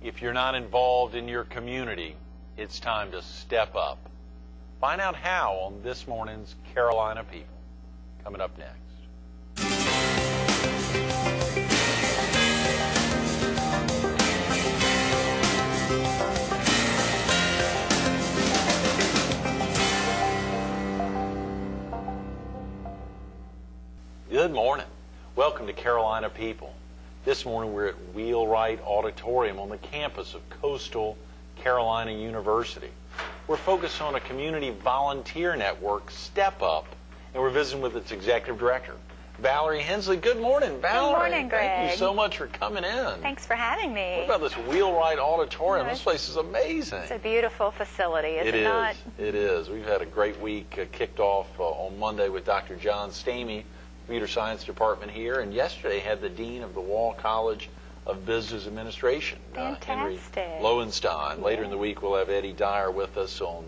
If you're not involved in your community, it's time to step up. Find out how on this morning's Carolina People. Coming up next. Good morning. Welcome to Carolina People. This morning we're at Wheelwright Auditorium on the campus of Coastal Carolina University. We're focused on a community volunteer network, Step Up, and we're visiting with its executive director, Valerie Hensley. Good morning, Valerie. Good morning, Greg. Thank you so much for coming in. Thanks for having me. What about this Wheelwright Auditorium? This place is amazing. It's a beautiful facility, is it not? It is. We've had a great week kicked off on Monday with Dr. John Stamey, Computer Science Department here, and yesterday had the Dean of the Wall College of Business Administration, Henry Lowenstein. Later in the week we'll have Eddie Dyer with us on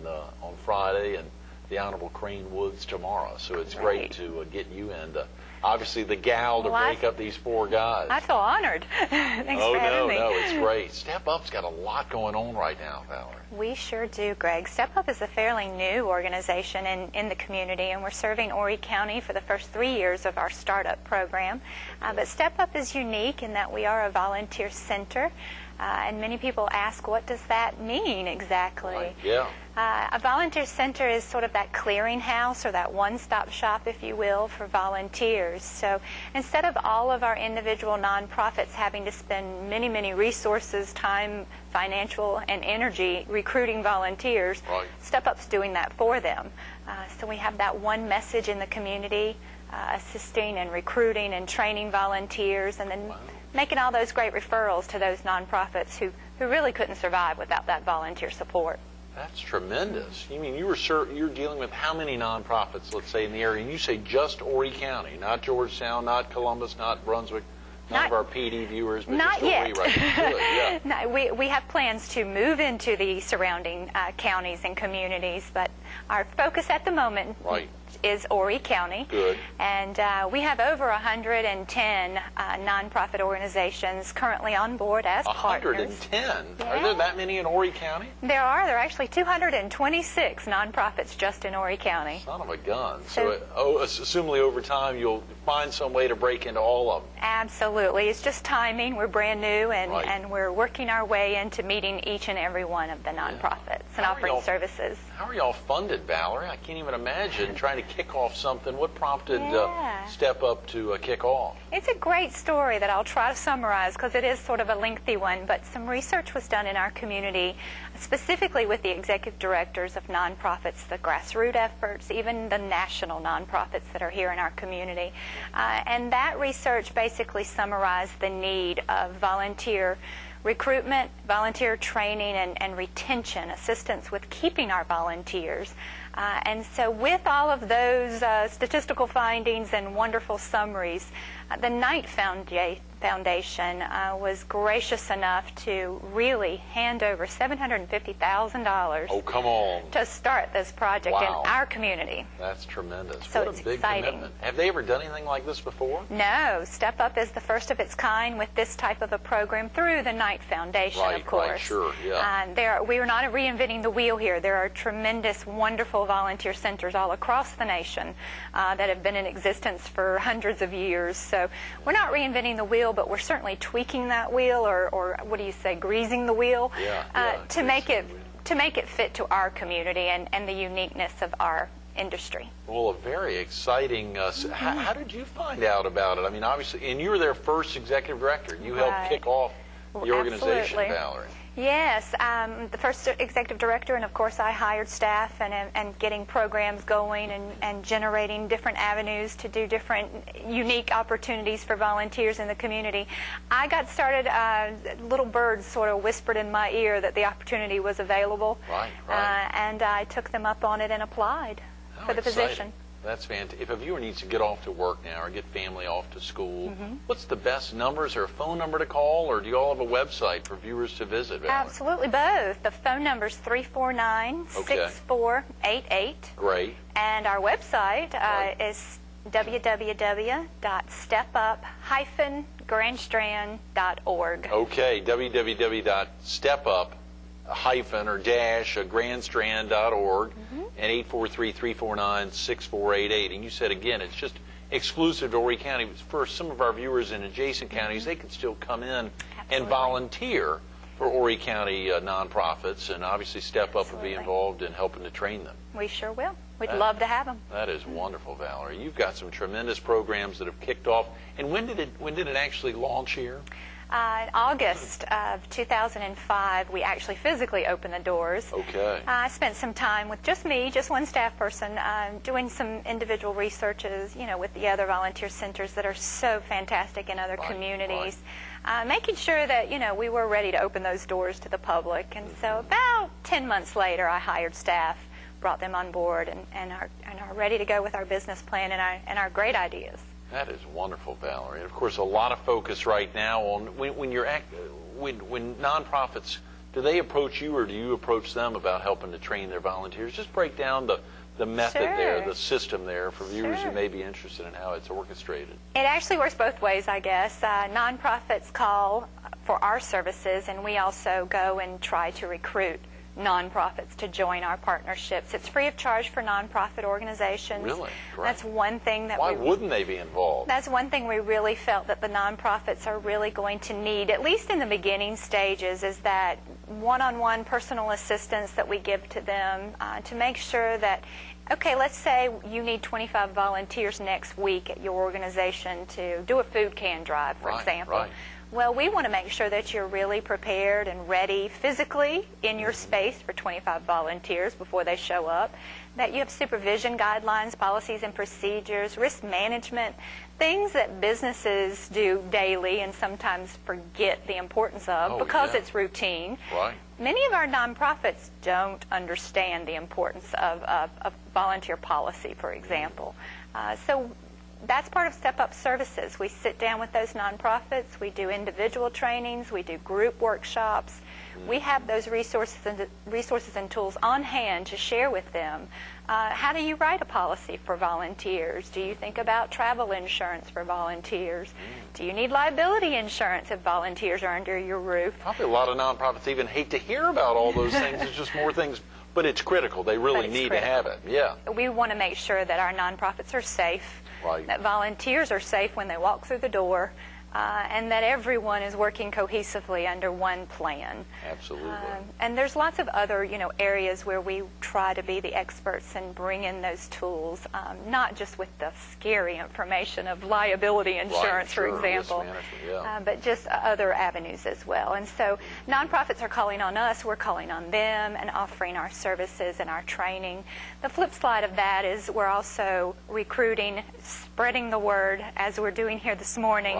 Friday, and the Honorable Crane Woods tomorrow. So it's great to get you in to, obviously, the gal to break up these four guys. I feel honored. Thanks for having me. No, it's great. Step Up's got a lot going on right now, Valerie. We sure do, Greg. Step Up is a fairly new organization in the community, and we're serving Horry County for the first 3 years of our startup program. But Step Up is unique in that we are a volunteer center, and many people ask, what does that mean exactly? Right. Yeah. A volunteer center is sort of that clearinghouse or that one-stop shop, if you will, for volunteers. So instead of all of our individual nonprofits having to spend many, many resources, time, financial, and energy recruiting volunteers, Step Up's doing that for them. So we have that one message in the community, assisting and recruiting and training volunteers, and then making all those great referrals to those nonprofits who really couldn't survive without that volunteer support. That's tremendous. You mean you're dealing with how many nonprofits, let's say, in the area? And you say just Horry County, not Georgetown, not Columbus, not Brunswick, none of our PD viewers, but not just yet. Horry, right? Good, yeah. No, we have plans to move into the surrounding counties and communities, but our focus at the moment is Horry County. Good. And we have over 110 nonprofit organizations currently on board as partners. 110? Yeah. Are there that many in Horry County? There are. There are actually 226 nonprofits just in Horry County. Son of a gun. So assumably over time you'll find some way to break into all of them. Absolutely. It's just timing. We're brand new, and we're working our way into meeting each and every one of the nonprofits and offering services. How are y'all funded, Valerie? I can't even imagine trying to kick off something. What prompted Step Up to kick off? It's a great story that I'll try to summarize because it is sort of a lengthy one, but some research was done in our community, specifically with the executive directors of nonprofits, the grassroots efforts, even the national nonprofits that are here in our community. And that research basically summarized the need of volunteer recruitment, volunteer training, and retention, assistance with keeping our volunteers. And so with all of those statistical findings and wonderful summaries, the Knight Foundation was gracious enough to really hand over $750,000 to start this project in our community. That's tremendous. So what a big commitment. Have they ever done anything like this before? No. Step Up is the first of its kind with this type of a program through the Knight Foundation, of course. Right, sure, yeah. We are not reinventing the wheel here. There are tremendous, wonderful volunteer centers all across the nation that have been in existence for hundreds of years. So we're not reinventing the wheel, but we're certainly tweaking that wheel, or what do you say, greasing the wheel, to make it fit to our community and the uniqueness of our industry. Well, a very exciting. How did you find out about it? I mean, obviously, and you were their first executive director. You helped kick off the organization, Valerie. Yes, the first executive director, and of course I hired staff and getting programs going and generating different avenues to do different unique opportunities for volunteers in the community. I got started, little birds sort of whispered in my ear that the opportunity was available, and I took them up on it and applied for the position. That's fantastic. If a viewer needs to get off to work now or get family off to school, what's the best number? Is there a phone number to call, or do you all have a website for viewers to visit, Valerie? Absolutely, both. The phone number is 349-6488. Great. And our website is www.stepup-grandstrand.org. Okay, www.stepup-grandstrand.org and 843-349-6488. And you said, again, it's just exclusive to Horry County. For some of our viewers in adjacent counties, they can still come in and volunteer for Horry County nonprofits, and obviously Step Up will be involved in helping to train them. We sure will. We'd love to have them. That is wonderful, Valerie. You've got some tremendous programs that have kicked off. And when did it actually launch here? In August of 2005, we actually physically opened the doors. Okay. I spent some time with just me, just one staff person, doing some individual researches, with the other volunteer centers that are so fantastic in other communities, making sure that, we were ready to open those doors to the public. And so about 10 months later, I hired staff, brought them on board, and are ready to go with our business plan and our great ideas. That is wonderful, Valerie. And of course, a lot of focus right now on when nonprofits, do they approach you or do you approach them about helping to train their volunteers? Just break down the method there, the system there for viewers who may be interested in how it's orchestrated. It actually works both ways, I guess. Nonprofits call for our services, and we also go and try to recruit nonprofits to join our partnerships. It's free of charge for nonprofit organizations. Really? Great. That's one thing that Why wouldn't they be involved? That's one thing we really felt that the nonprofits are really going to need, at least in the beginning stages, is that one-on-one personal assistance that we give to them to make sure that, okay, let's say you need 25 volunteers next week at your organization to do a food can drive, for example. Right. Well, we want to make sure that you're really prepared and ready physically in your space for 25 volunteers before they show up, that you have supervision guidelines, policies and procedures, risk management, things that businesses do daily and sometimes forget the importance of because it's routine. Right. Many of our nonprofits don't understand the importance of volunteer policy, for example. So that's part of Step Up services. We sit down with those nonprofits. We do individual trainings. We do group workshops. We have those resources and tools on hand to share with them. How do you write a policy for volunteers? Do you think about travel insurance for volunteers? Do you need liability insurance if volunteers are under your roof? Probably a lot of nonprofits even hate to hear about all those things. It's just more things, but it's critical. They really need to have it. Yeah. We want to make sure that our nonprofits are safe, that volunteers are safe when they walk through the door, and that everyone is working cohesively under one plan. Absolutely. And there's lots of other, areas where we try to be the experts and bring in those tools, not just with the scary information of liability insurance, for example, but just other avenues as well. And so nonprofits are calling on us, we're calling on them and offering our services and our training. The flip side of that is we're also recruiting, spreading the word, as we're doing here this morning,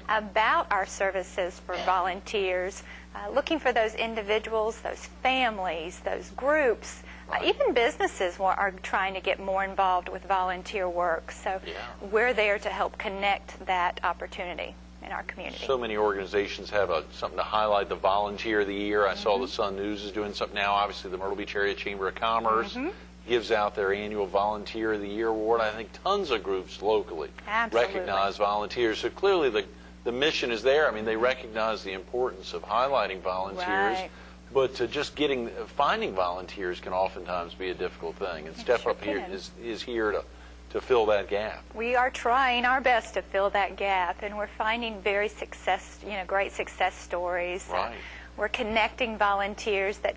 about our services for volunteers, looking for those individuals, those families, those groups. Even businesses are trying to get more involved with volunteer work. So we're there to help connect that opportunity in our community. So many organizations have something to highlight the Volunteer of the Year. I saw the Sun News is doing something now. Obviously, the Myrtle Beach Area Chamber of Commerce gives out their annual Volunteer of the Year award. I think tons of groups locally recognize volunteers. So clearly the mission is there. I mean, they recognize the importance of highlighting volunteers, but finding volunteers can oftentimes be a difficult thing. And Step Up here is here to fill that gap. We are trying our best to fill that gap, and we're finding great success stories. We're connecting volunteers that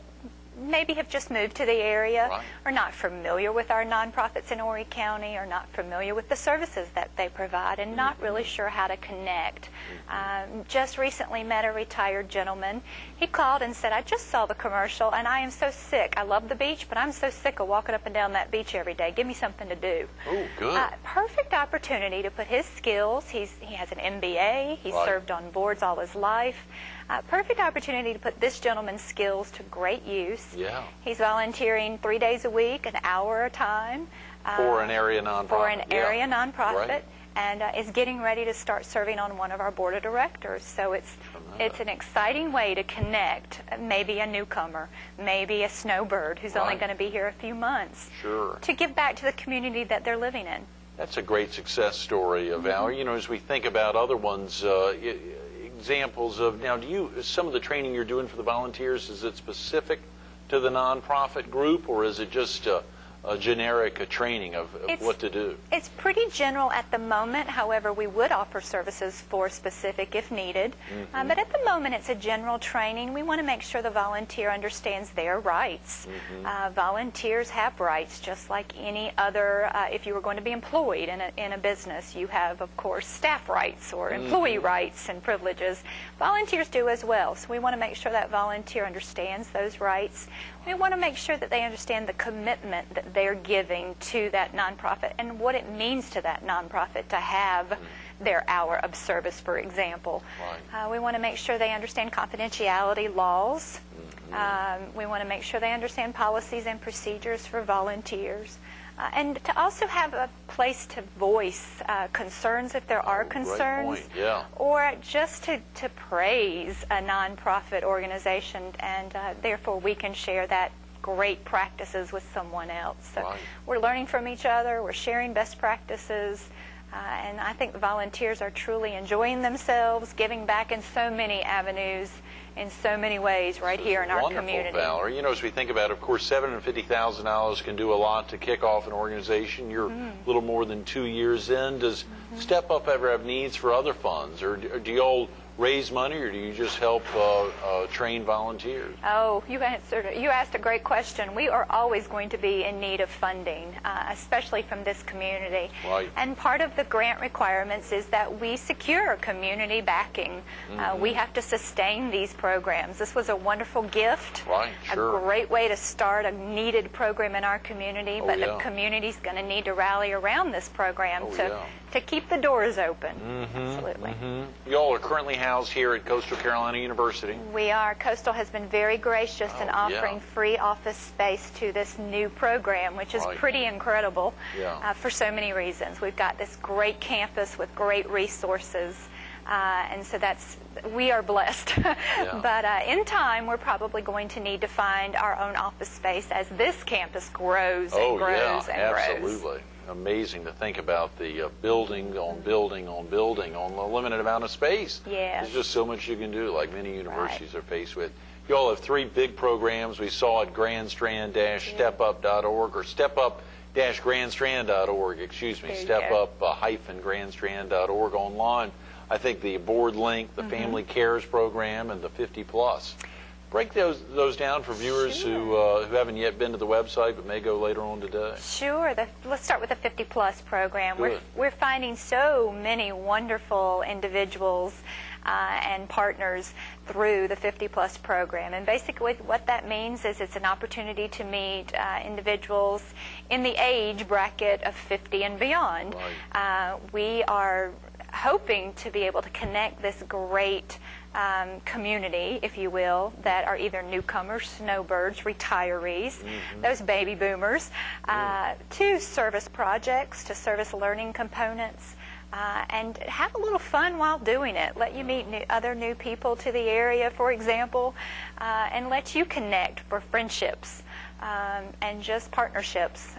maybe have just moved to the area, are not familiar with our nonprofits in Horry County, or not familiar with the services that they provide, and not really sure how to connect. Just recently met a retired gentleman. He called and said, I just saw the commercial and I am so sick. I love the beach, but I'm so sick of walking up and down that beach every day. Give me something to do. Oh, good. Perfect opportunity to put his skills. He has an MBA. He's served on boards all his life. Perfect opportunity to put this gentleman's skills to great use. He's volunteering 3 days a week, an hour a time. For an area nonprofit. And is getting ready to start serving on one of our board of directors. So it's an exciting way to connect maybe a newcomer, maybe a snowbird who's only going to be here a few months, to give back to the community that they're living in. That's a great success story, Valerie. You know, as we think about other ones, examples of, now, some of the training you're doing for the volunteers, is it specific to the nonprofit group, or is it just a generic training of what to do? It's pretty general at the moment. However, we would offer services for specific if needed. But at the moment, it's a general training. We want to make sure the volunteer understands their rights. Volunteers have rights just like any other. If you were going to be employed in a business, you have, of course, staff rights or employee rights and privileges. Volunteers do as well. So we want to make sure that volunteer understands those rights. We want to make sure that they understand the commitment that they're giving to that nonprofit and what it means to that nonprofit to have their hour of service, for example. We want to make sure they understand confidentiality laws. We want to make sure they understand policies and procedures for volunteers. And to also have a place to voice concerns if there are concerns, or just to praise a nonprofit organization, and therefore we can share that great practices with someone else. So we're learning from each other, we're sharing best practices, and I think the volunteers are truly enjoying themselves, giving back in so many avenues, in so many ways right here in our community. Valerie. You know, as we think about it, of course, $750,000 can do a lot to kick off an organization. You're a little more than 2 years in. Does Step Up ever have needs for other funds, or do you all raise money, or do you just help train volunteers? Oh, you asked a great question. We are always going to be in need of funding, especially from this community. And part of the grant requirements is that we secure community backing. We have to sustain these programs. This was a wonderful gift, a great way to start a needed program in our community, but the community's going to need to rally around this program to keep the doors open. Absolutely. You all are currently housed here at Coastal Carolina University. We are. Coastal has been very gracious in offering free office space to this new program, which is pretty incredible for so many reasons. We've got this great campus with great resources, and so we are blessed. But in time, we're probably going to need to find our own office space as this campus grows and grows and grows. Absolutely. Amazing to think about the building on building on building on a limited amount of space. There's just so much you can do, like many universities are faced with. You all have 3 big programs we saw at grandstrand-stepup.org, or stepup-grandstrand.org, excuse me, stepup-grandstrand.org online. I think the board link, the Family Cares program, and the 50+. Break those down for viewers who haven't yet been to the website but may go later on today. Sure. Let's start with the 50+ program. We're finding so many wonderful individuals and partners through the 50+ program. And basically what that means is it's an opportunity to meet individuals in the age bracket of 50 and beyond. We are hoping to be able to connect this great community, if you will, that are either newcomers, snowbirds, retirees, those baby boomers, to service projects, to service learning components, and have a little fun while doing it. Let you meet other new people to the area, for example, and let you connect for friendships. And just partnerships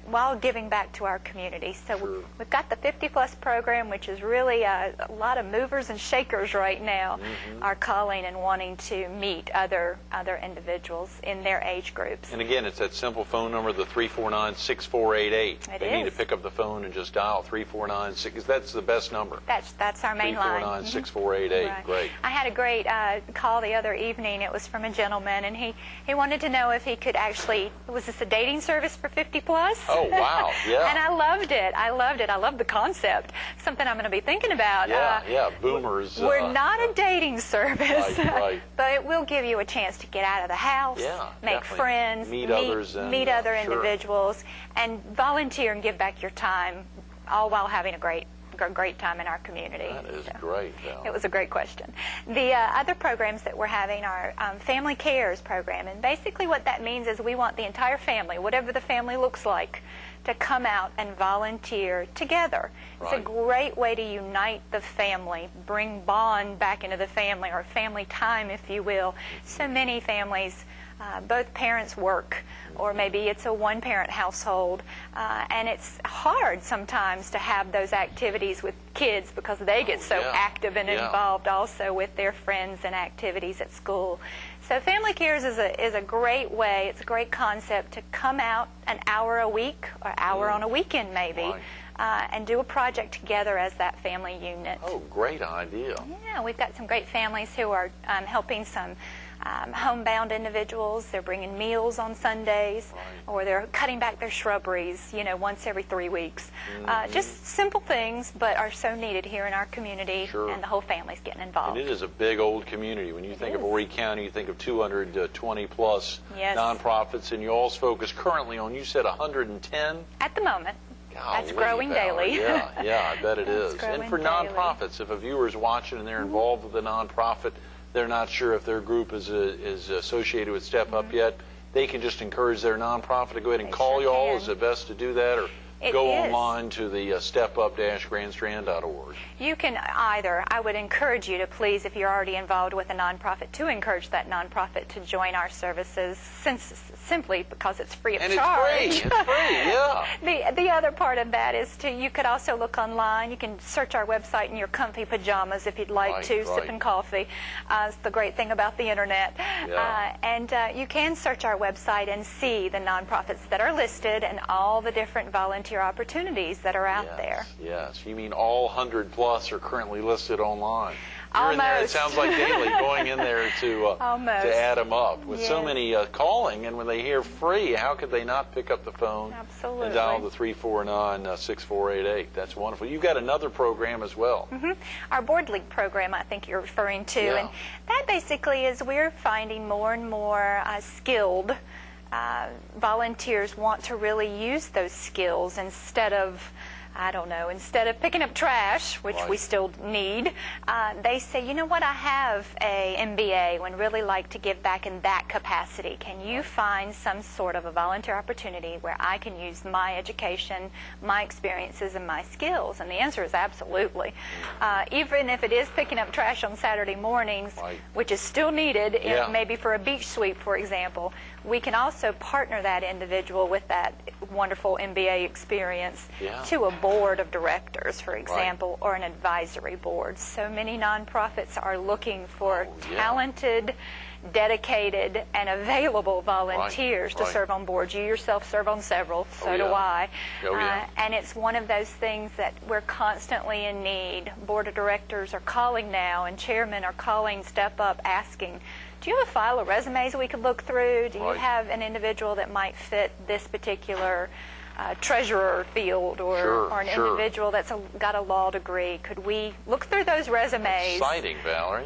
while giving back to our community. So we've got the 50+ program, which is really a lot of movers and shakers right now are calling and wanting to meet other individuals in their age groups. And again, it's that simple phone number, the 349-6488. They need to pick up the phone and just dial 349-6, because that's the best number. That's our main line. 349-6488. Great. I had a great call the other evening. It was from a gentleman, and he wanted to know if he could actually, was this a dating service for 50+? Oh, wow, yeah. And I loved it. I loved the concept. Something I'm going to be thinking about. Boomers. We're not a dating service, but it will give you a chance to get out of the house, make friends, meet other individuals, and volunteer and give back your time, all while having a great time in our community. That is great. It was a great question. The other programs that we're having are Family Cares program, and basically what that means is we want the entire family, whatever the family looks like, to come out and volunteer together. It's a great way to unite the family, bring bond back into the family, or family time, if you will. So many families, both parents work, or maybe it's a one-parent household, and it's hard sometimes to have those activities with kids because they get so active and involved also with their friends and activities at school. So Family Cares is a great way, it's a great concept to come out an hour a week, or hour on a weekend maybe, and do a project together as that family unit. Oh, great idea. Yeah, we've got some great families who are helping some homebound individuals. They're bringing meals on Sundays, or they're cutting back their shrubberies, once every 3 weeks. Just simple things, but are so needed here in our community, and the whole family's getting involved. And it is a big old community. When you think of Horry County, you think of 220 plus nonprofits, and you all focus currently on, you said 110? At the moment. Golly, that's growing daily. Yeah, I bet it is. And for nonprofits, if a viewer's watching and they're involved with a nonprofit, they're not sure if their group is associated with Step Up yet, they can just encourage their nonprofit to go ahead and call you all. Is it best to do that, or go online to the stepup-grandstrand.org? You can either. I would encourage you to please, if you're already involved with a nonprofit, to encourage that nonprofit to join our services, simply because it's free of charge. It's free. It's free, yeah. The other part of that is you could also look online. You can search our website in your comfy pajamas if you'd like to, sipping coffee. It's the great thing about the internet. And you can search our website and see the nonprofits that are listed and all the different volunteer opportunities that are out there. Yes, you mean all 100 plus are currently listed online. You're Almost. in there, it sounds like daily, going in there to add them up. With so many calling, and when they hear free, how could they not pick up the phone and dial the 349-6488? That's wonderful. You've got another program as well. Our Board League program, I think you're referring to. And that basically is we're finding more and more skilled volunteers want to really use those skills instead of picking up trash, which we still need. They say, you know what, I have a MBA and would really like to give back in that capacity. Can you find some sort of a volunteer opportunity where I can use my education, my experiences, and my skills? And the answer is absolutely. Even if it is picking up trash on Saturday mornings, which is still needed, maybe for a beach sweep, for example, we can also partner that individual with that wonderful MBA experience to a board of directors, for example, or an advisory board. So many nonprofits are looking for talented, dedicated, and available volunteers to serve on boards. You yourself serve on several, so do I. And it's one of those things that we're constantly in need. Board of directors are calling now, and chairmen are calling Step Up asking, do you have a file of resumes we could look through? Do you have an individual that might fit this particular treasurer field, or an individual that's got a law degree? Could we look through those resumes? Exciting, Valerie.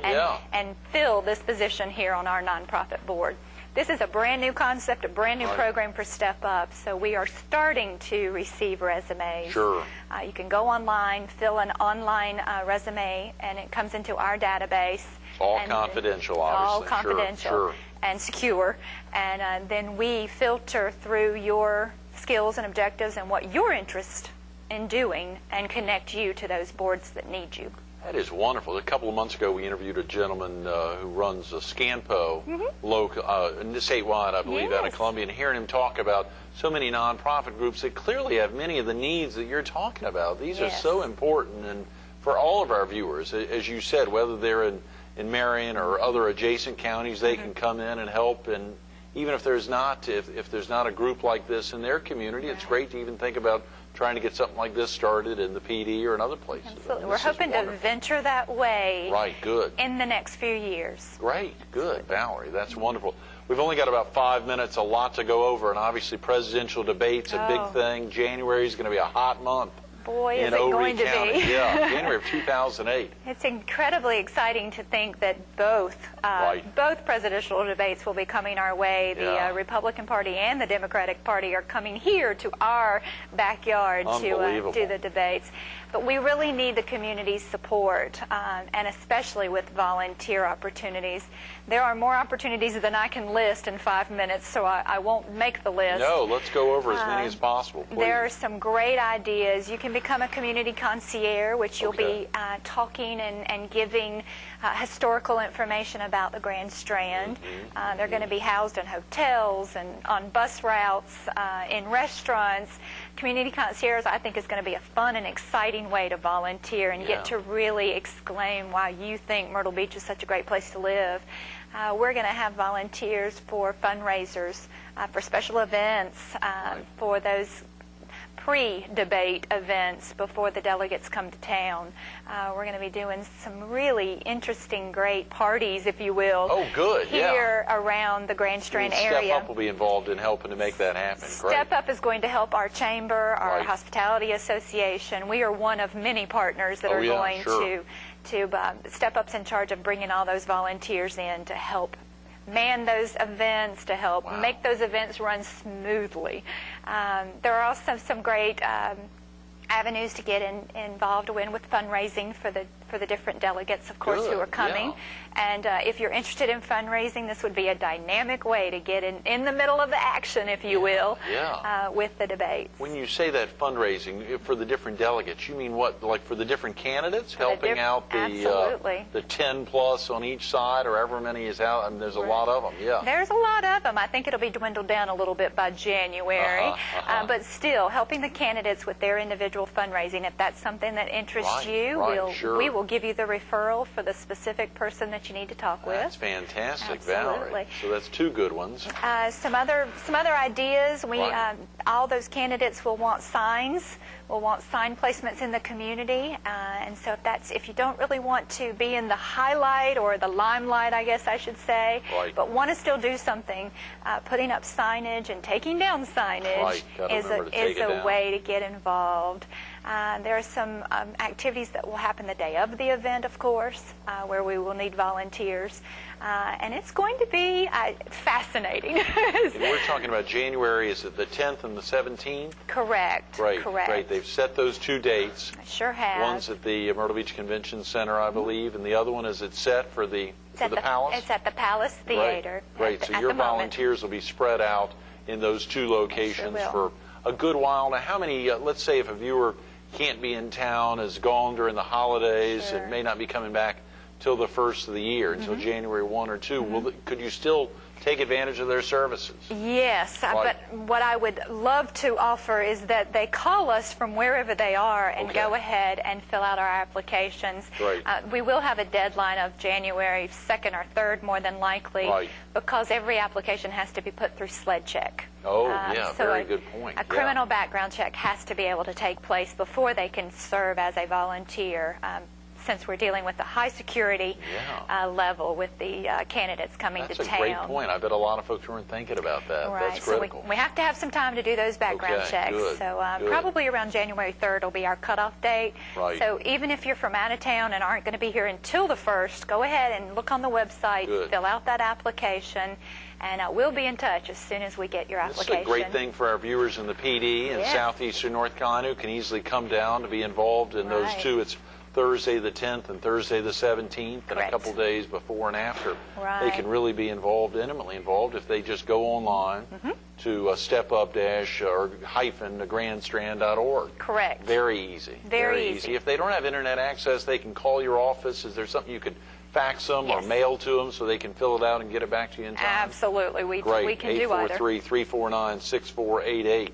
And fill this position here on our nonprofit board? This is a brand new concept, a brand new program for Step Up, so we are starting to receive resumes. You can go online, fill an online resume, and it comes into our database. All confidential, obviously. All confidential and secure. And then we filter through your skills and objectives and what you're interested in doing and connect you to those boards that need you. That is wonderful. A couple of months ago, we interviewed a gentleman who runs a Scanpo local, statewide, I believe, out of Columbia, and hearing him talk about so many nonprofit groups that clearly have many of the needs that you're talking about. These are so important, and for all of our viewers, as you said, whether they're in Marion or other adjacent counties, they can come in and help. And even if there's not a group like this in their community, it's great to even think about trying to get something like this started in the PD or in other places. Absolutely. We're hoping to venture that way good. In the next few years. Great. Good, Valerie. That's wonderful. We've only got about 5 minutes, a lot to go over, and obviously presidential debate's a big thing. January is going to be a hot month Boy, is in it Overy going to County. be. Yeah, January of 2008. It's incredibly exciting to think that both presidential debates will be coming our way. The Republican Party and the Democratic Party are coming here to our backyard to do the debates. But we really need the community's support, and especially with volunteer opportunities. There are more opportunities than I can list in 5 minutes, so I won't make the list. No, let's go over as many as possible, please. There are some great ideas. You can become a community concierge, which you'll be talking and giving historical information about the Grand Strand. They're going to be housed in hotels and on bus routes, in restaurants. Community concierge, I think, is going to be a fun and exciting way to volunteer and get to really exclaim why you think Myrtle Beach is such a great place to live. We're going to have volunteers for fundraisers, for special events, for those pre-debate events before the delegates come to town. We're going to be doing some really interesting, great parties, if you will. Oh, good. Here around the Grand Strand area. Step Up will be involved in helping to make that happen. Step Up is going to help our chamber, our hospitality association. We are one of many partners that are going to Step Up's in charge of bringing all those volunteers in to help man those events, to help make those events run smoothly. There are also some great avenues to get involved with fundraising for the different delegates, of course, who are coming. And if you're interested in fundraising, this would be a dynamic way to get in the middle of the action, if you will, with the debates. When you say that fundraising for the different delegates, you mean what, like for the different candidates, helping out the 10 plus on each side, or however many is out? I mean, there's a lot of them. There's a lot of them. I think it'll be dwindled down a little bit by January. But still, helping the candidates with their individual fundraising. If that's something that interests you, we will give you the referral for the specific person that you need to talk with. That's fantastic, Valerie. So that's two good ones. Some other ideas. All those candidates will want signs. We'll want sign placements in the community, and so if you don't really want to be in the highlight or the limelight, I guess I should say, but want to still do something, putting up signage and taking down signage is a way to get involved. There are some activities that will happen the day of the event, of course, where we will need volunteers. And it's going to be fascinating. And we're talking about January, is it the 10th and the 17th? Correct. Great. They've set those two dates. I sure have. One's at the Myrtle Beach Convention Center, I believe, and the other one, is it set for the Palace? It's at the Palace Theater. Great. So your volunteers will be spread out in those two locations for a good while. Now, how many, let's say if a viewer can't be in town, is gone during the holidays, and may not be coming back till the first of the year, until January 1 or 2, could you still take advantage of their services? Yes, but what I would love to offer is that they call us from wherever they are and go ahead and fill out our applications. We will have a deadline of January 2nd or 3rd, more than likely, because every application has to be put through SLED check. So very good point. A criminal background check has to be able to take place before they can serve as a volunteer. Since we're dealing with the high security level with the candidates coming to town. That's a great point. I bet a lot of folks weren't thinking about that. That's critical. So we have to have some time to do those background checks. So probably around January 3rd will be our cutoff date. So even if you're from out of town and aren't going to be here until the 1st, go ahead and look on the website, fill out that application, and we'll be in touch as soon as we get your application. This is a great thing for our viewers in the PD and southeastern North Carolina who can easily come down to be involved in those two. It's Thursday the 10th and Thursday the 17th, and a couple days before and after. They can really be involved, intimately involved, if they just go online to stepup-grandstrand.org. Correct. Very easy. Very easy. If they don't have internet access, they can call your office. Is there something you could fax them or mail to them so they can fill it out and get it back to you in time? Absolutely. We can do either. 843-349-6488.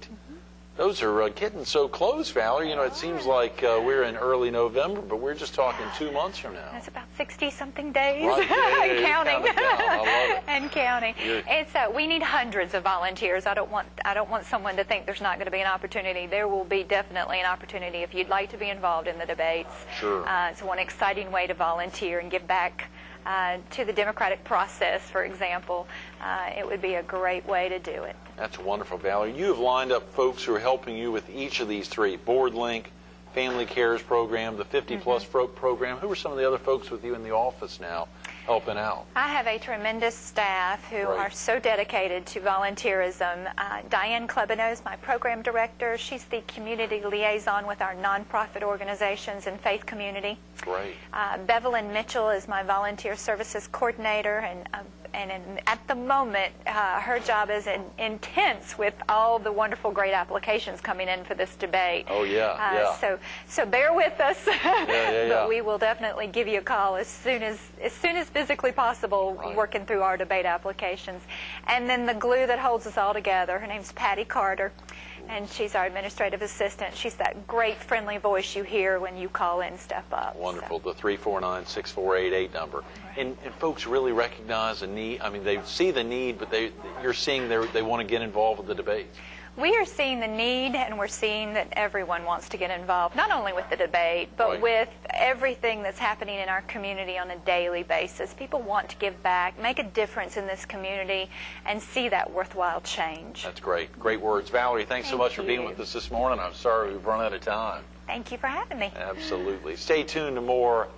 Those are getting so close, Valerie. You know, it seems like we're in early November, but we're just talking 2 months from now. That's about 60-something days. And counting. I love it. And counting. It's we need hundreds of volunteers. I don't want someone to think there's not going to be an opportunity. There will be definitely an opportunity if you'd like to be involved in the debates. Sure. It's one exciting way to volunteer and give back to the democratic process, for example. It would be a great way to do it. That's wonderful, Valerie. You have lined up folks who are helping you with each of these three, BoardLink, Family Cares program, the 50-plus program. Who are some of the other folks with you in the office now helping out? I have a tremendous staff who Right. are so dedicated to volunteerism. Diane Clubino is my program director. She's the community liaison with our nonprofit organizations and faith community. Great. Bevelyn Mitchell is my volunteer services coordinator, and at the moment, her job is intense with all the wonderful, great applications coming in for this debate. Oh, yeah. So bear with us, Yeah. but we will definitely give you a call as soon as physically possible, Right. working through our debate applications. And then the glue that holds us all together, her name's Patty Carter, and she's our administrative assistant. She's that great, friendly voice you hear when you call in Step Up. Wonderful. The 349-6488 number. Right. And folks really recognize the need. I mean, they see the need, but you're seeing they want to get involved with the debates. We are seeing the need, and we're seeing that everyone wants to get involved, not only with the debate, but Right. with everything that's happening in our community on a daily basis. People want to give back, make a difference in this community, and see that worthwhile change. That's great. Great words. Valerie, thanks so Thank much for being you. with us this morning. I'm sorry we've run out of time. Thank you for having me. Absolutely. Stay tuned to more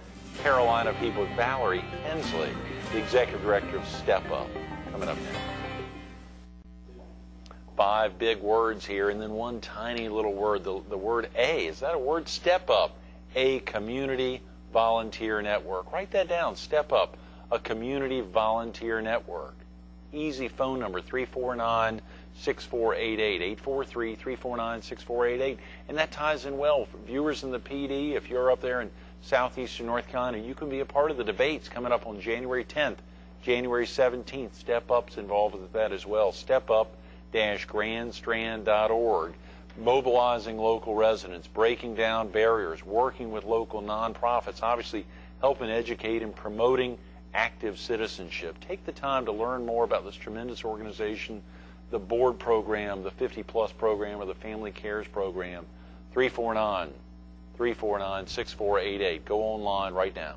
Carolina People with Valerie Hensley, the Executive Director of Step Up, coming up next. 5 big words here, and then one tiny little word, the word A. Is that a word? Step Up, a community volunteer network. Write that down. Step Up, a community volunteer network. Easy phone number, 349-6488, 843-349-6488. And that ties in well. For viewers in the PD, if you're up there in southeastern North Carolina, you can be a part of the debates coming up on January 10th, January 17th. Step Up's involved with that as well. StepUp-grandstrand.org. Mobilizing local residents, breaking down barriers, working with local nonprofits, obviously helping educate and promoting active citizenship. Take the time to learn more about this tremendous organization, the board program, the 50-plus program, or the Family Cares program. 349-349-6488. Go online right now.